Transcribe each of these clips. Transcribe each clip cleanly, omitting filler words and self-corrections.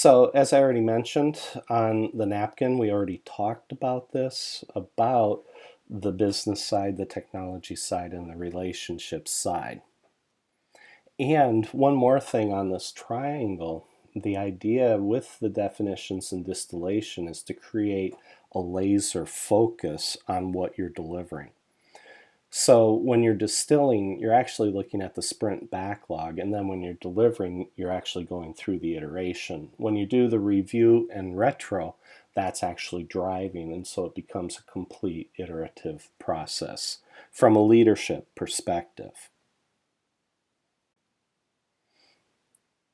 So as I already mentioned on the napkin, we already talked about this, about the business side, the technology side, and the relationship side. And one more thing on this triangle, the idea with the definitions and distillation is to create a laser focus on what you're delivering. So when you're distilling, you're actually looking at the sprint backlog, and then when you're delivering, you're actually going through the iteration. When you do the review and retro, that's actually driving, and so it becomes a complete iterative process from a leadership perspective.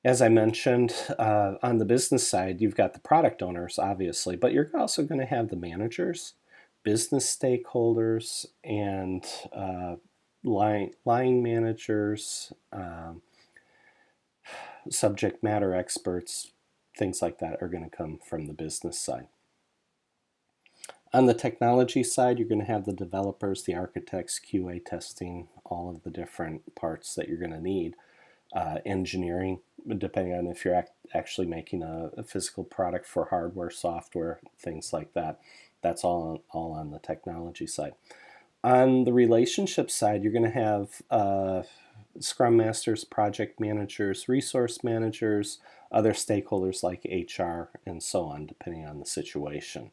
As I mentioned, on the business side, you've got the product owners, obviously, but you're also going to have the managers, business stakeholders, and line managers, subject matter experts, things like that are going to come from the business side. On the technology side, you're going to have the developers, the architects, QA testing, all of the different parts that you're going to need. Engineering, depending on if you're actually making a physical product for hardware, software, things like that. That's all on the technology side. On the relationship side, you're going to have Scrum Masters, project managers, resource managers, other stakeholders like HR, and so on, depending on the situation.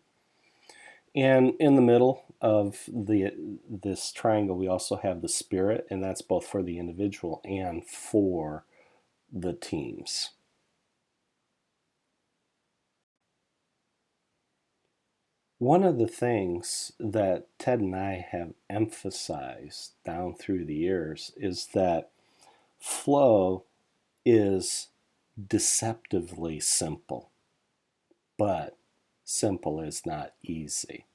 And in the middle of this triangle, we also have the spirit, and that's both for the individual and for the teams. One of the things that Ted and I have emphasized down through the years is that flow is deceptively simple, but simple is not easy.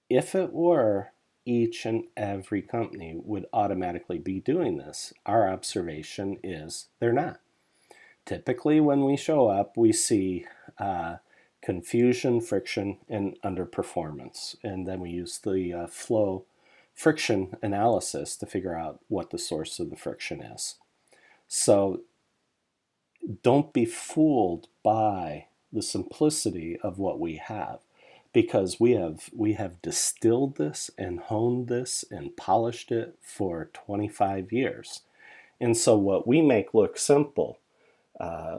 If it were, each and every company would automatically be doing this. Our observation is they're not. Typically, when we show up, we see confusion, friction, and underperformance. And then we use the flow friction analysis to figure out what the source of the friction is. So don't be fooled by the simplicity of what we have, because we have distilled this and honed this and polished it for 25 years. And so what we make look simple,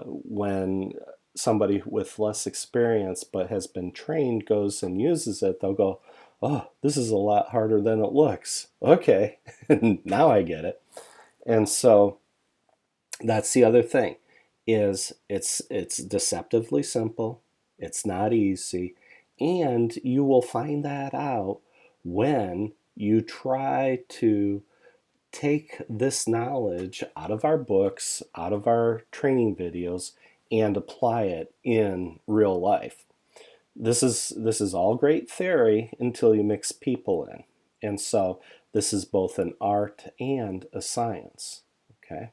when somebody with less experience but has been trained goes and uses it, they'll go, oh, this is a lot harder than it looks. Okay, now I get it. And so that's the other thing, is it's deceptively simple, it's not easy, and you will find that out when you try to take this knowledge out of our books, out of our training videos, and apply it in real life. This is all great theory until you mix people in. And so this is both an art and a science. Okay?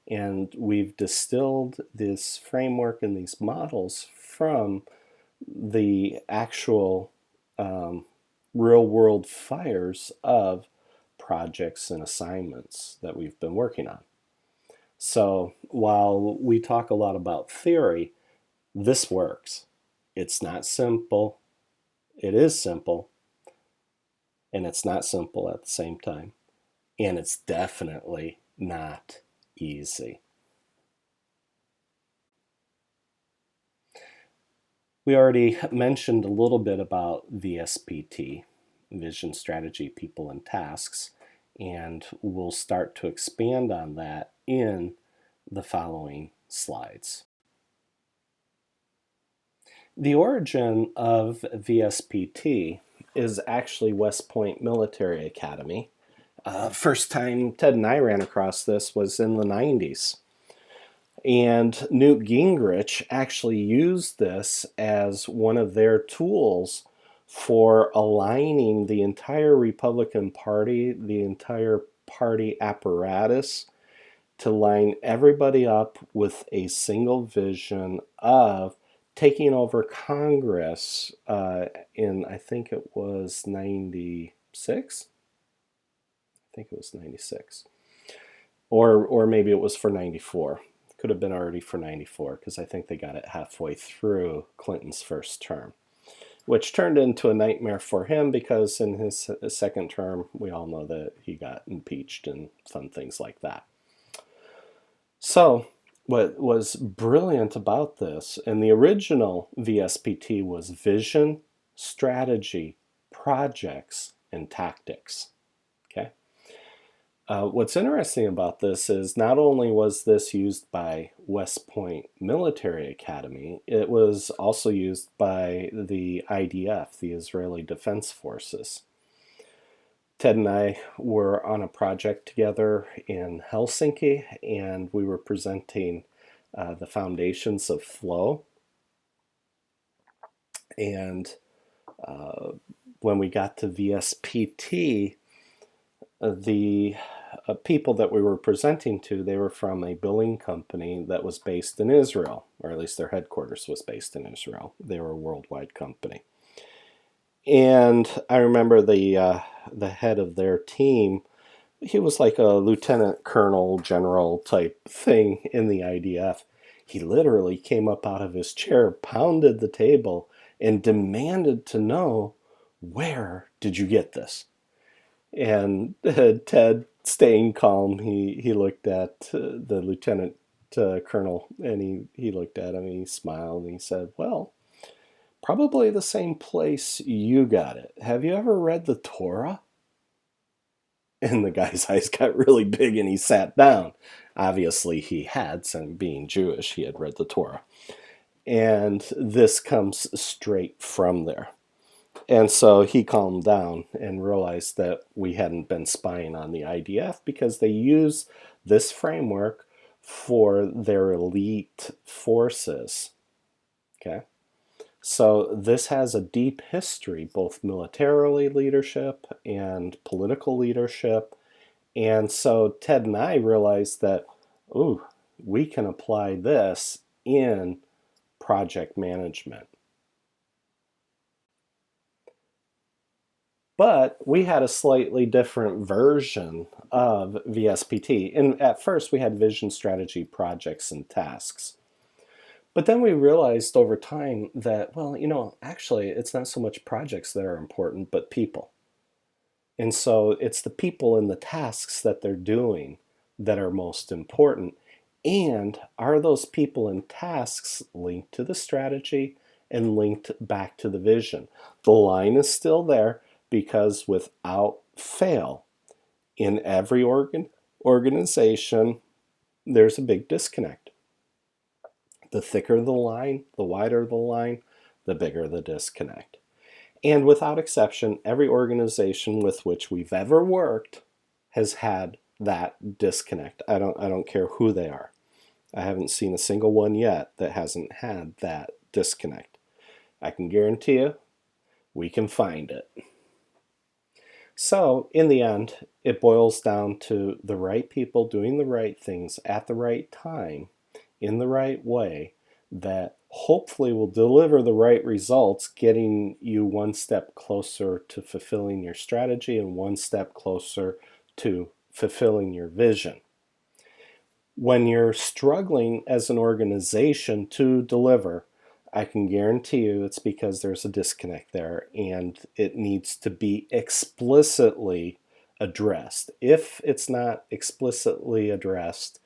And we've distilled this framework and these models from the actual real world fires of projects and assignments that we've been working on. So while we talk a lot about theory, this works. It's not simple. It is simple. And it's not simple at the same time. And it's definitely not easy. We already mentioned a little bit about VSPT, Vision, Strategy, People, and Tasks, and we'll start to expand on that in the following slides. The origin of VSPT is actually West Point Military Academy. First time Ted and I ran across this was in the 90s. And Newt Gingrich actually used this as one of their tools for aligning the entire Republican Party, the entire party apparatus, to line everybody up with a single vision of taking over Congress in, I think it was 96? I think it was 96. Or maybe it was for 94. Could have been already for 94 because I think they got it halfway through Clinton's first term, which turned into a nightmare for him because in his second term, we all know that he got impeached and fun things like that. So what was brilliant about this, and the original VSPT was vision, strategy, projects, and tactics. Okay. What's interesting about this is not only was this used by West Point Military Academy, it was also used by the IDF, the Israeli Defense Forces. Ted and I were on a project together in Helsinki, and we were presenting the foundations of flow. And when we got to VSPT, the people that we were presenting to, they were from a billing company that was based in Israel, or at least their headquarters was based in Israel. They were a worldwide company. And I remember the head of their team, he was like a lieutenant colonel general type thing in the IDF. He literally came up out of his chair, pounded the table, and demanded to know, where did you get this? And Ted, staying calm, he looked at the lieutenant colonel, and he looked at him, and he smiled, and he said, well, probably the same place you got it. Have you ever read the Torah? And the guy's eyes got really big, and he sat down. Obviously, he had, since being Jewish, he had read the Torah. And this comes straight from there. And so he calmed down and realized that we hadn't been spying on the IDF because they use this framework for their elite forces. Okay. So this has a deep history, both militarily leadership and political leadership. And so Ted and I realized that, ooh, we can apply this in project management. But we had a slightly different version of VSPT. And at first we had vision, strategy, projects, and tasks. But then we realized over time that, well, actually it's not so much projects that are important, but people. And so it's the people and the tasks that they're doing that are most important. And are those people and tasks linked to the strategy and linked back to the vision? The line is still there, because without fail, in every organization, there's a big disconnect. The thicker the line, the wider the line, the bigger the disconnect. And without exception, every organization with which we've ever worked has had that disconnect. I don't care who they are. I haven't seen a single one yet that hasn't had that disconnect. I can guarantee you, we can find it. So, in the end, it boils down to the right people doing the right things at the right time, in the right way, that hopefully will deliver the right results, getting you one step closer to fulfilling your strategy and one step closer to fulfilling your vision. When you're struggling as an organization to deliver, I can guarantee you it's because there's a disconnect there, and it needs to be explicitly addressed. If it's not explicitly addressed,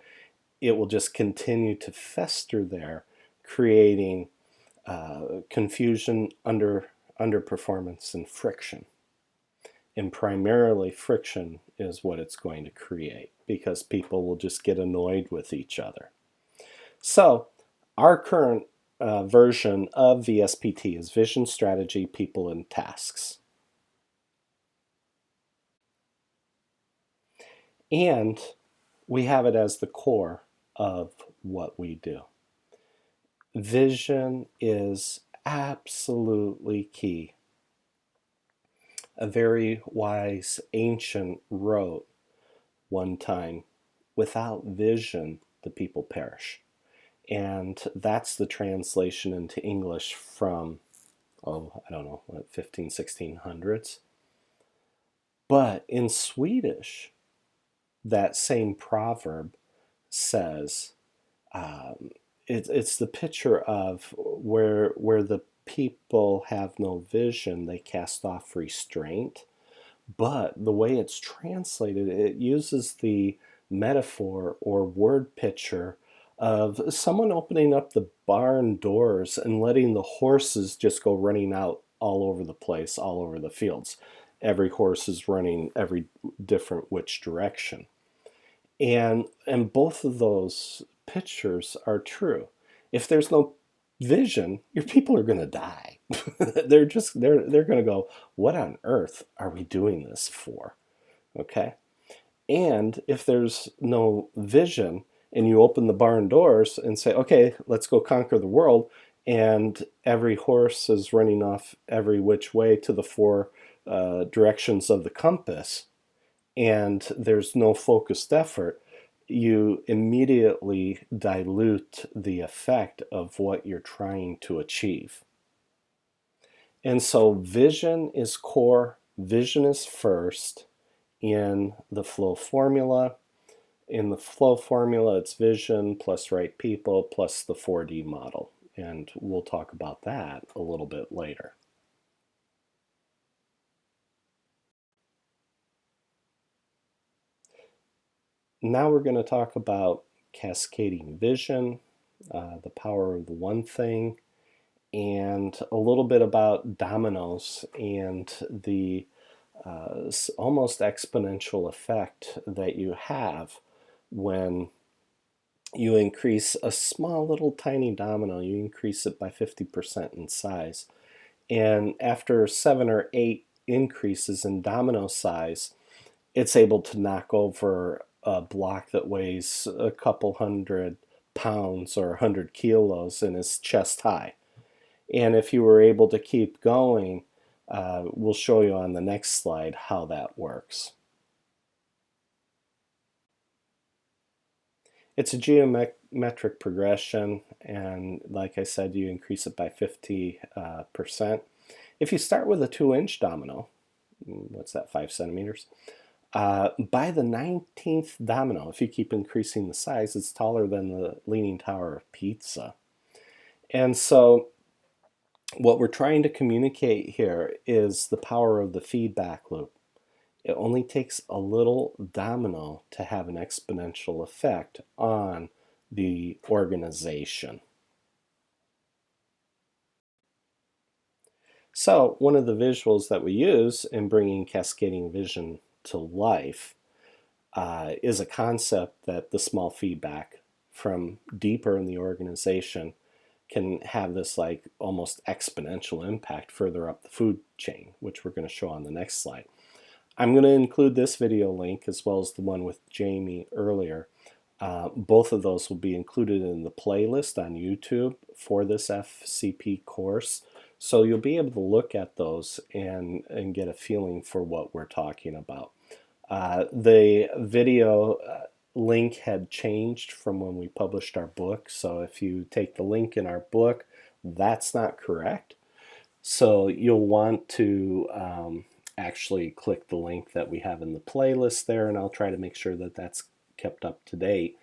it will just continue to fester there, creating confusion, underperformance, and friction. And primarily friction is what it's going to create, because people will just get annoyed with each other. So our current version of VSPT is vision, strategy, people, and tasks. And we have it as the core of what we do. Vision is absolutely key. A very wise ancient wrote one time, without vision, the people perish. And that's the translation into English from, I don't know, 1600s. But in Swedish, that same proverb says, It's the picture of where the people have no vision, they cast off restraint. But the way it's translated, it uses the metaphor or word picture of someone opening up the barn doors and letting the horses just go running out all over the place, all over the fields. Every horse is running every different which direction. And both of those pictures are true. If there's no vision, your people are going to die. They're going to go, what on earth are we doing this for? Okay? And if there's no vision and you open the barn doors and say, okay, let's go conquer the world, and every horse is running off every which way to the four directions of the compass, and there's no focused effort, you immediately dilute the effect of what you're trying to achieve. And so vision is core, vision is first in the flow formula. In the flow formula, it's vision plus right people plus the 4D model. And we'll talk about that a little bit later. Now we're going to talk about cascading vision, the power of the one thing, and a little bit about dominoes and the almost exponential effect that you have when you increase a small little tiny domino, you increase it by 50% in size. And after 7 or 8 increases in domino size, it's able to knock over a block that weighs a couple 100 pounds or 100 kilos and is chest high. And if you were able to keep going, we'll show you on the next slide how that works. It's a geometric progression, and like I said, you increase it by 50%. If you start with a 2-inch domino, what's that, 5 centimeters? By the 19th domino, if you keep increasing the size, it's taller than the Leaning Tower of Pisa. And so what we're trying to communicate here is the power of the feedback loop. It only takes a little domino to have an exponential effect on the organization. So one of the visuals that we use in bringing cascading vision to life is a concept that the small feedback from deeper in the organization can have this like almost exponential impact further up the food chain, which we're going to show on the next slide. I'm going to include this video link as well as the one with Jamie earlier. Both of those will be included in the playlist on YouTube for this FCP course. So you'll be able to look at those and get a feeling for what we're talking about. The video link had changed from when we published our book. So if you take the link in our book, that's not correct. So you'll want to actually click the link that we have in the playlist there, and I'll try to make sure that that's kept up to date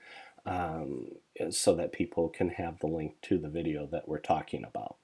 so that people can have the link to the video that we're talking about.